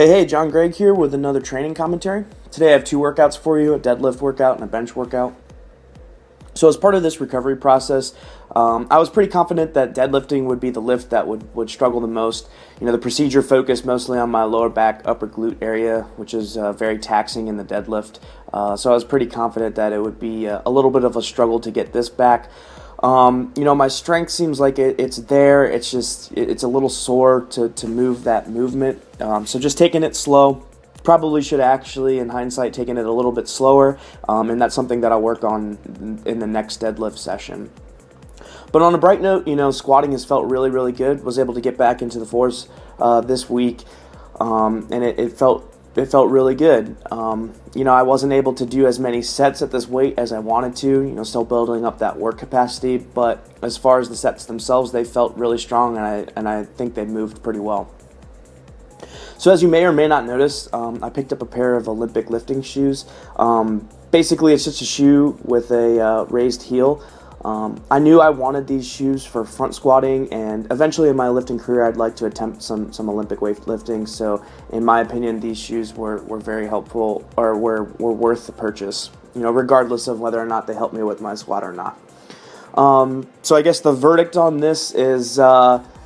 Hey, John Gregg here with another training commentary. Today I have two workouts for you, a deadlift workout and a bench workout. So as part of this recovery process, I was pretty confident that deadlifting would be the lift that would struggle the most. You know, the procedure focused mostly on my lower back, upper glute area, which is very taxing in the deadlift. So I was pretty confident that it would be a little bit of a struggle to get this back. You know, my strength seems like it's there. It's just it's a little sore to move that movement. So just taking it slow. Probably should actually, in hindsight, taken it a little bit slower, and that's something that I'll work on in the next deadlift session. But on a bright note, you know, squatting has felt really, really good. Was able to get back into the fours this week, and it felt really good. You know, I wasn't able to do as many sets at this weight as I wanted to, you know, still building up that work capacity, but as far as the sets themselves, they felt really strong, and I think they moved pretty well. So as you may or may not notice, I picked up a pair of Olympic lifting shoes. Basically, it's just a shoe with a raised heel. I knew I wanted these shoes for front squatting, and eventually in my lifting career, I'd like to attempt some Olympic weightlifting. So in my opinion, these shoes were very helpful, or were worth the purchase, you know, regardless of whether or not they helped me with my squat or not. So I guess the verdict on this is,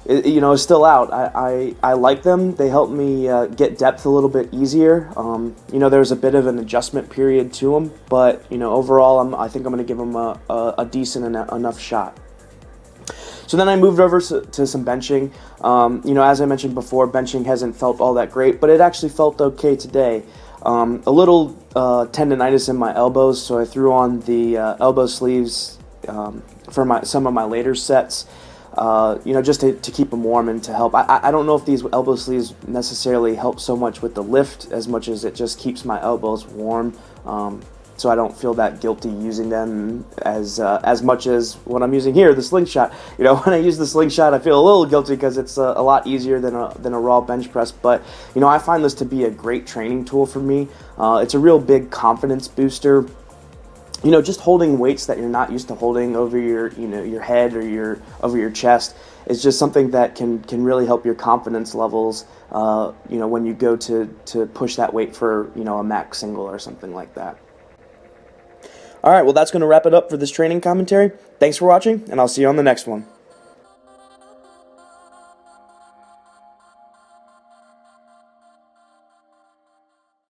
you know, is still out. I like them. They help me get depth a little bit easier. You know, there's a bit of an adjustment period to them, but, you know, overall, I think I'm going to give them a decent enough shot. So then I moved over to some benching. You know, as I mentioned before, benching hasn't felt all that great, but it actually felt okay today. A little tendonitis in my elbows, so I threw on the elbow sleeves for some of my later sets. You know, just to keep them warm and to help. I don't know if these elbow sleeves necessarily help so much with the lift as much as it just keeps my elbows warm, so I don't feel that guilty using them as much as what I'm using here, the slingshot. You know, when I use the slingshot, I feel a little guilty because it's a lot easier than a raw bench press. But, you know, I find this to be a great training tool for me. It's a real big confidence booster. You know, just holding weights that you're not used to holding over your, you know, your head or over your chest is just something that can really help your confidence levels, you know, when you go to push that weight for, you know, a max single or something like that. All right, well, that's going to wrap it up for this training commentary. Thanks for watching, and I'll see you on the next one.